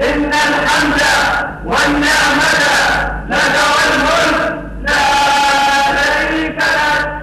إن الحمد والنعمة لك والملك لا شريك لك.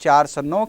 409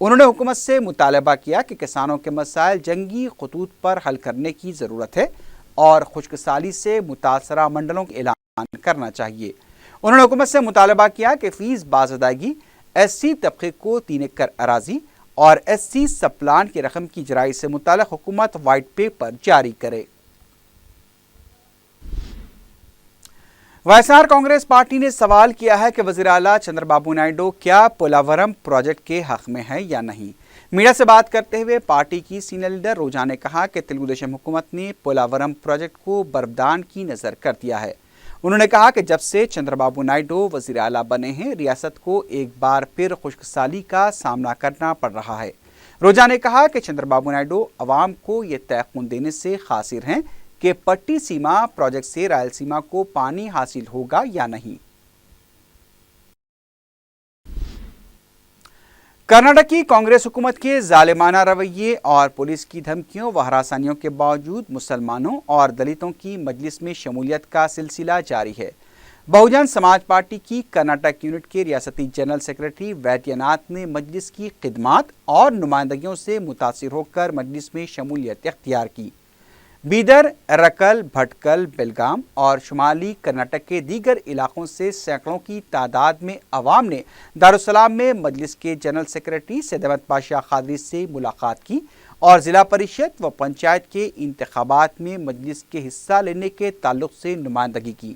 انہوں نے حکومت سے مطالبہ کیا کہ کسانوں کے مسائل جنگی خطوط پر حل کرنے کی ضرورت ہے اور خشک سالی سے متاثرہ منڈلوں کا اعلان کرنا چاہیے۔ انہوں نے حکومت سے مطالبہ کیا کہ فیس باز ادائیگی، ایس سی طبقے کو 3 ایکڑ اراضی اور ایس سی سب پلان کی رقم کی جرائی سے متعلق حکومت وائٹ پیپر جاری کرے۔ وائس آر کانگریس پارٹی نے سوال کیا ہے کہ وزیر اعلیٰ چندر بابو نائیڈو کیا پولاورم پروجیکٹ کے حق میں ہے یا نہیں۔ میڈیا سے بات کرتے ہوئے پارٹی کی سینئر لیڈر روجا نے کہا کہ تلگو دیشم حکومت نے پولاورم پروجیکٹ کو بربدان کی نظر کر دیا ہے۔ انہوں نے کہا کہ جب سے چندر بابو نائیڈو وزیر اعلیٰ بنے ہیں، ریاست کو ایک بار پھر خشک سالی کا سامنا کرنا پڑ رہا ہے۔ روجا نے کہا کہ چندر بابو نائیڈو عوام کو یہ تیقن دینے سے قاصر ہیں کہ پٹی سیما پروجیکٹ سے رائلسیما کو پانی حاصل ہوگا یا نہیں۔ کرناٹک کی کانگریس حکومت کے ظالمانہ رویے اور پولیس کی دھمکیوں و ہراسانیوں کے باوجود مسلمانوں اور دلتوں کی مجلس میں شمولیت کا سلسلہ جاری ہے۔ بہوجن سماج پارٹی کی کرناٹک یونٹ کے ریاستی جنرل سیکرٹری ویدیا ناتھ نے مجلس کی خدمات اور نمائندگیوں سے متاثر ہو کر مجلس میں شمولیت اختیار کی۔ بیدر، رکل، بھٹکل، بیلگام اور شمالی کرناٹک کے دیگر علاقوں سے سینکڑوں کی تعداد میں عوام نے دارالسلام میں مجلس کے جنرل سیکرٹری سید احمد پاشا قادری سے ملاقات کی اور ضلع پریشد و پنچایت کے انتخابات میں مجلس کے حصہ لینے کے تعلق سے نمائندگی کی۔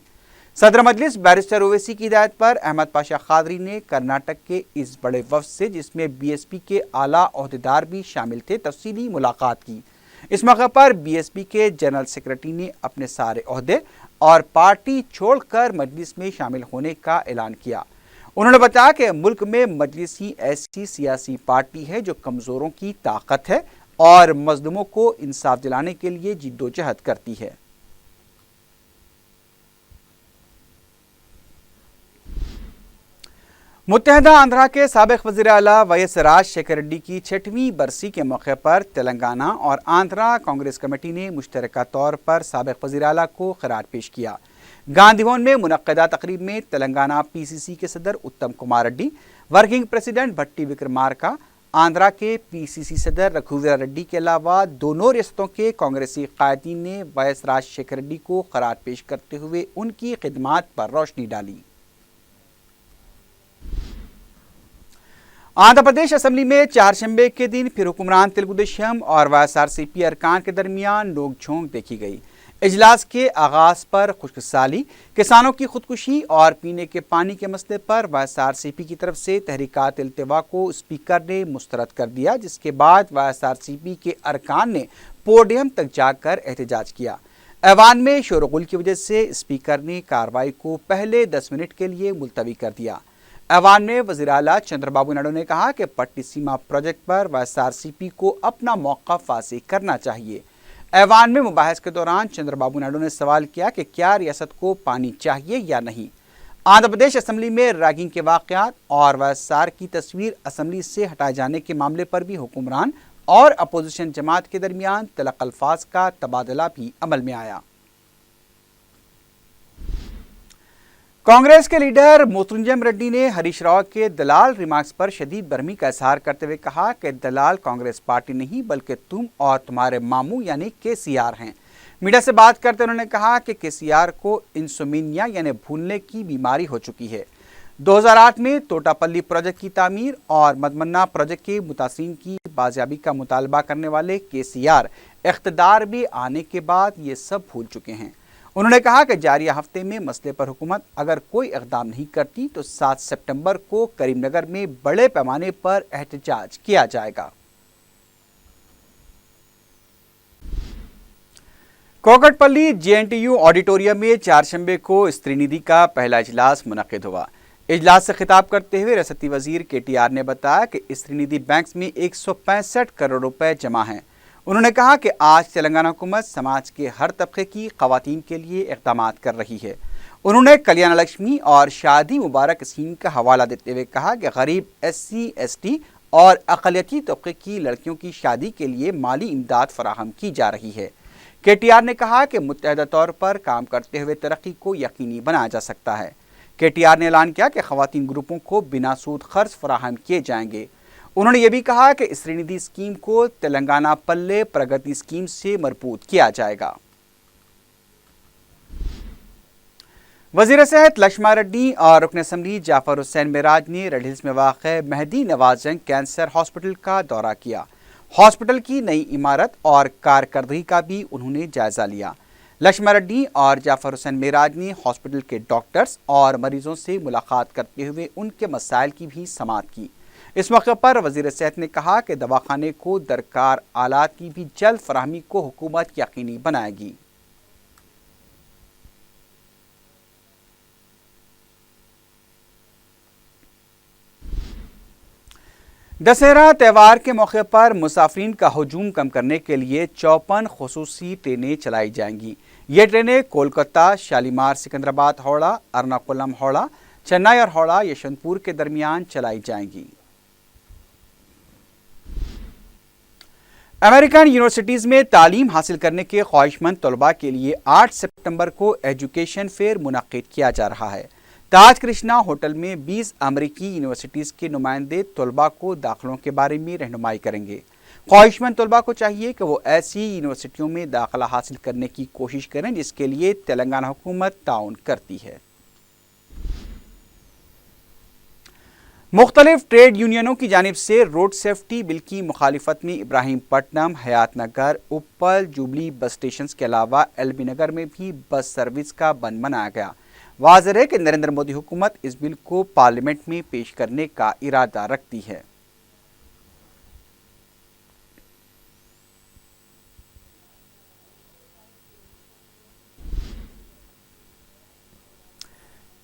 صدر مجلس بیرسٹر اویسی کی ہدایت پر احمد پاشا قادری نے کرناٹک کے اس بڑے وفد سے، جس میں بی ایس پی کے اعلیٰ عہدیدار بھی شامل تھے، تفصیلی ملاقات کی۔ اس موقع پر بی ایس پی کے جنرل سیکرٹری نے اپنے سارے عہدے اور پارٹی چھوڑ کر مجلس میں شامل ہونے کا اعلان کیا۔ انہوں نے بتایا کہ ملک میں مجلس ہی ایسی سیاسی پارٹی ہے جو کمزوروں کی طاقت ہے اور مظلوموں کو انصاف دلانے کے لیے جدوجہد کرتی ہے۔ متحدہ آندھرا کے سابق وزیر اعلیٰ وی ایس راج شیکھر ریڈی کی 6ویں برسی کے موقع پر تلنگانہ اور آندھرا کانگریس کمیٹی نے مشترکہ طور پر سابق وزیر اعلیٰ کو خراج پیش کیا۔ گاندھی بھون میں منعقدہ تقریب میں تلنگانہ پی سی سی کے صدر اتم کمار ریڈی، ورکنگ پریزیڈنٹ بھٹی وکرمارکا، آندھرا کے پی سی سی صدر رگھویر ریڈی کے علاوہ دونوں ریاستوں کے کانگریسی قائدین نے وی ایس راج شیکھر ریڈی کو خراج پیش کرتے ہوئے ان کی خدمات پر روشنی ڈالی۔ آندھرا پردیش اسمبلی میں چہارشنبے کے دن پھر حکمران تلگو دیشم اور وائی ایس آر سی پی ارکان کے درمیان نوک جھونک دیکھی گئی۔ اجلاس کے آغاز پر خشک سالی، کسانوں کی خودکشی اور پینے کے پانی کے مسئلے پر وائی ایس آر سی پی کی طرف سے تحریکات التوا کو اسپیکر نے مسترد کر دیا، جس کے بعد وائی ایس آر سی پی کے ارکان نے پوڈیم تک جا کر احتجاج کیا۔ ایوان میں شور و غل کی وجہ سے اسپیکر نے کارروائی کو پہلے 10 منٹ کے لیے ملتوی کر دیا۔ ایوان میں وزیر اعلیٰ چندر بابو نائیڈو نے کہا کہ پٹی سیما پروجیکٹ پر وائی ایس آر سی پی کو اپنا موقف واضح کرنا چاہیے۔ ایوان میں مباحث کے دوران چندر بابو نائیڈو نے سوال کیا کہ کیا ریاست کو پانی چاہیے یا نہیں۔ آندھرا پردیش اسمبلی میں ریگنگ کے واقعات اور وائی ایس آر کی تصویر اسمبلی سے ہٹائے جانے کے معاملے پر بھی حکمران اور اپوزیشن جماعت کے درمیان تلخ الفاظ کا تبادلہ بھی عمل میں آیا۔ کانگریس کے لیڈر موترنجم ریڈی نے ہریش راؤ کے دلال ریمارکس پر شدید برہمی کا اظہار کرتے ہوئے کہا کہ دلال کانگریس پارٹی نہیں بلکہ تم اور تمہارے ماموں یعنی کے سی آر ہیں۔ میڈیا سے بات کرتے انہوں نے کہا کہ کے سی آر کو انسومینیا یعنی بھولنے کی بیماری ہو چکی ہے۔ 2008 میں توٹا پلی پروجیکٹ کی تعمیر اور مدمنا پروجیکٹ کے متاثرین کی بازیابی کا مطالبہ کرنے والے کے سی آر اقتدار میں آنے کے بعد یہ سب بھول چکے ہیں۔ انہوں نے کہا کہ جاریہ ہفتے میں مسئلے پر حکومت اگر کوئی اقدام نہیں کرتی تو 7 سپٹمبر کو کریم نگر میں بڑے پیمانے پر احتجاج کیا جائے گا۔ کوکٹ پلی J N T U auditorium میں چہارشنبے کو استری ندھی کا پہلا اجلاس منعقد ہوا۔ اجلاس سے خطاب کرتے ہوئے ریاستی وزیر کے ٹی آر نے بتایا کہ استری ندھی بینکس میں 165 کروڑ روپے جمع ہیں۔ انہوں نے کہا کہ آج تلنگانہ حکومت سماج کے ہر طبقے کی خواتین کے لیے اقدامات کر رہی ہے۔ انہوں نے کلیانہ لکشمی اور شادی مبارک اسکیم کا حوالہ دیتے ہوئے کہا کہ غریب ایس سی ایس ٹی اور اقلیتی طبقے کی لڑکیوں کی شادی کے لیے مالی امداد فراہم کی جا رہی ہے۔ کے ٹی آر نے کہا کہ متحدہ طور پر کام کرتے ہوئے ترقی کو یقینی بنایا جا سکتا ہے۔ کے ٹی آر نے اعلان کیا کہ خواتین گروپوں کو بنا سود قرض فراہم کیے جائیں گے۔ انہوں نے یہ بھی کہا کہ اسری ندھی اسکیم کو تلنگانہ پلے پرگتی اسکیم سے مربوط کیا جائے گا۔ وزیر صحت لکشمن ریڈی اور رکن اسمبلی جعفر حسین معراج نے ریڈ ہلز میں واقع مہدی نواز جنگ کینسر ہاسپٹل کا دورہ کیا۔ ہاسپٹل کی نئی عمارت اور کارکردگی کا بھی انہوں نے جائزہ لیا۔ لکشمن ریڈی اور جعفر حسین معراج نے ہاسپٹل کے ڈاکٹرز اور مریضوں سے ملاقات کرتے ہوئے ان کے مسائل کی بھی سماعت کی۔ اس موقع پر وزیر صحت نے کہا کہ دواخانے کو درکار آلات کی بھی جلد فراہمی کو حکومت یقینی بنائے گی۔ دسہرہ تہوار کے موقع پر مسافرین کا ہجوم کم کرنے کے لیے 54 خصوصی ٹرینیں چلائی جائیں گی۔ یہ ٹرینیں کولکتہ، شالیمار سکندرآباد ہاوڑہ، ارناکولم ہاوڑہ، چنئی اور ہاوڑہ یشونت پور کے درمیان چلائی جائیں گی۔ امریکن یونیورسٹیز میں تعلیم حاصل کرنے کے خواہش مند طلباء کے لیے 8 سپتمبر کو ایجوکیشن فیئر منعقد کیا جا رہا ہے۔ تاج کرشنا ہوٹل میں 20 امریکی یونیورسٹیز کے نمائندے طلباء کو داخلوں کے بارے میں رہنمائی کریں گے۔ خواہش مند طلباء کو چاہیے کہ وہ ایسی یونیورسٹیوں میں داخلہ حاصل کرنے کی کوشش کریں جس کے لیے تلنگانہ حکومت تعاون کرتی ہے۔ مختلف ٹریڈ یونینوں کی جانب سے روڈ سیفٹی بل کی مخالفت میں ابراہیم پٹنم، حیات نگر، اپل، جوبلی بس اسٹیشنز کے علاوہ ایل بی نگر میں بھی بس سروس کا بند منایا گیا۔ واضح ہے کہ نریندر مودی حکومت اس بل کو پارلیمنٹ میں پیش کرنے کا ارادہ رکھتی ہے۔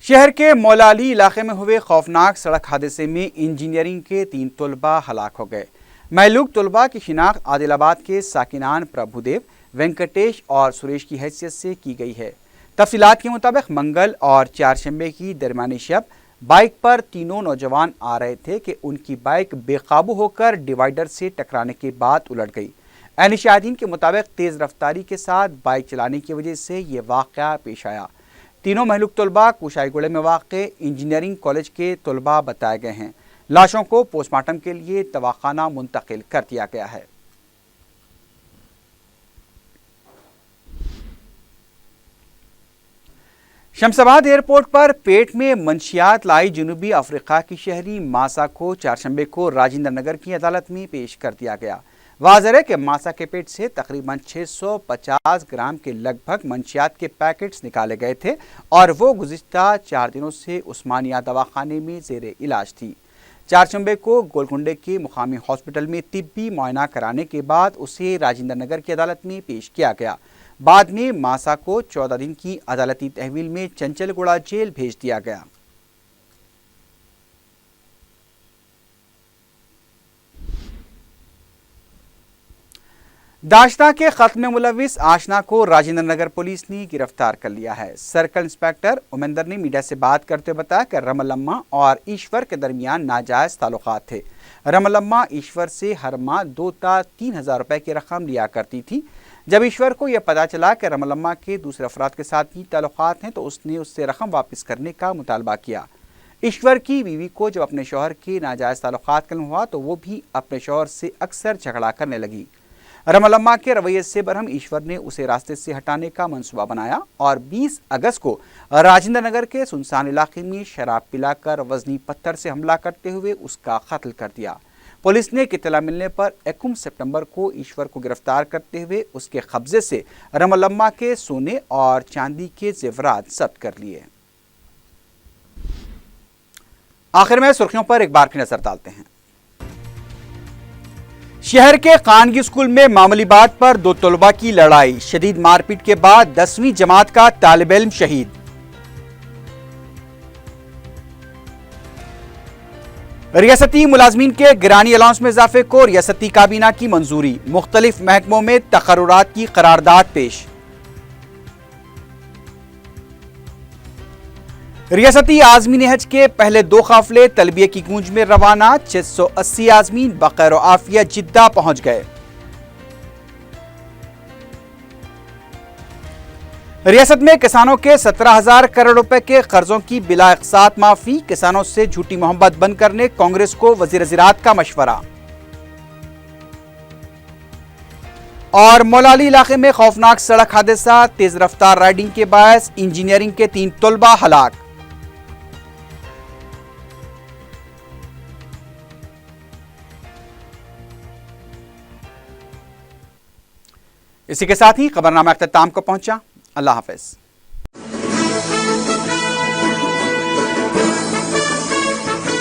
شہر کے مولا علی علاقے میں ہوئے خوفناک سڑک حادثے میں انجینئرنگ کے 3 طلباء ہلاک ہو گئے۔ مہلوک طلباء کی شناخت عادل آباد کے ساکنان پربھو دیو، وینکٹیش اور سریش کی حیثیت سے کی گئی ہے۔ تفصیلات کے مطابق منگل اور چہارشنبے کی درمیانی شب بائک پر تینوں نوجوان آ رہے تھے کہ ان کی بائک بے قابو ہو کر ڈیوائیڈر سے ٹکرانے کے بعد الٹ گئی۔ عینی شاہدین کے مطابق تیز رفتاری کے ساتھ بائک چلانے کی وجہ سے یہ واقعہ پیش آیا۔ تینوں مہلوک طلباء کوشائی گوڑے میں واقع انجینئرنگ کالج کے طلباء بتائے گئے ہیں۔ لاشوں کو پوسٹ مارٹم کے لیے دواخانہ منتقل کر دیا گیا ہے۔ شمس آباد ایئرپورٹ پر پیٹ میں منشیات لائی جنوبی افریقہ کی شہری ماسا کو چہارشنبے کو راجندر نگر کی عدالت میں پیش کر دیا گیا۔ واضح ہے کہ ماسا کے پیٹ سے تقریباً 650 گرام کے لگ بھگ منشیات کے پیکٹس نکالے گئے تھے اور وہ گزشتہ 4 دنوں سے عثمانیہ دواخانے میں زیر علاج تھی۔ چہارشنبے کو گولکنڈے کے مقامی ہاسپٹل میں طبی معائنہ کرانے کے بعد اسے راجندر نگر کی عدالت میں پیش کیا گیا۔ بعد میں ماسا کو 14 دن کی عدالتی تحویل میں چنچل گوڑہ جیل بھیج دیا گیا۔ داشتہ کے قتل میں ملوث آشنا کو راجندر نگر پولیس نے گرفتار کر لیا ہے۔ سرکل انسپکٹر امیندر نے میڈیا سے بات کرتے ہوئے بتایا کہ رملمہ اور ایشور کے درمیان ناجائز تعلقات تھے۔ رملمہ ایشور سے ہر ماہ 2 تا 3 ہزار روپے کی رقم لیا کرتی تھی۔ جب ایشور کو یہ پتہ چلا کہ رملمہ کے دوسرے افراد کے ساتھ بھی تعلقات ہیں تو اس نے اس سے رقم واپس کرنے کا مطالبہ کیا۔ ایشور کی بیوی کو جب اپنے شوہر کے ناجائز تعلقات کا علم ہوا تو وہ بھی اپنے شوہر سے اکثر جھگڑا کرنے لگی۔ رملمہ کے رویے سے برہم ایشور نے اسے راستے سے ہٹانے کا منصوبہ بنایا اور 20 اگست کو راجندر نگر کے سنسان علاقے میں شراب پلا کر وزنی پتھر سے حملہ کرتے ہوئے اس کا قتل کر دیا۔ پولیس نے اطلاع ملنے پر 21 سپتمبر کو ایشور کو گرفتار کرتے ہوئے اس کے قبضے سے رملمہ کے سونے اور چاندی کے زیورات ضبط کر لیے۔ آخر میں سرخیوں پر ایک بار کی نظر ڈالتے ہیں۔ شہر کے خانگی اسکول میں معمولی بات پر 2 طلباء کی لڑائی، شدید مار پیٹ کے بعد 10ویں جماعت کا طالب علم شہید۔ ریاستی ملازمین کے گرانی الاؤنس میں اضافے کو ریاستی کابینہ کی منظوری، مختلف محکموں میں تقررات کی قرارداد پیش۔ ریاستی عازمین حج کے پہلے 2 قافلے تلبیہ کی گونج میں روانہ، 680 عازمین بخیر و عافیت جدہ پہنچ گئے۔ ریاست میں کسانوں کے 17,000 کروڑ روپے کے قرضوں کی بلا اقساط معافی، کسانوں سے جھوٹی محبت بند کرنے کانگریس کو وزیر زراعت کا مشورہ۔ اور مولالی علاقے میں خوفناک سڑک حادثہ، تیز رفتار رائڈنگ کے باعث انجینئرنگ کے 3 طلبہ ہلاک۔ اسی کے ساتھ ہی خبرنامہ اختتام کو پہنچا۔ اللہ حافظ۔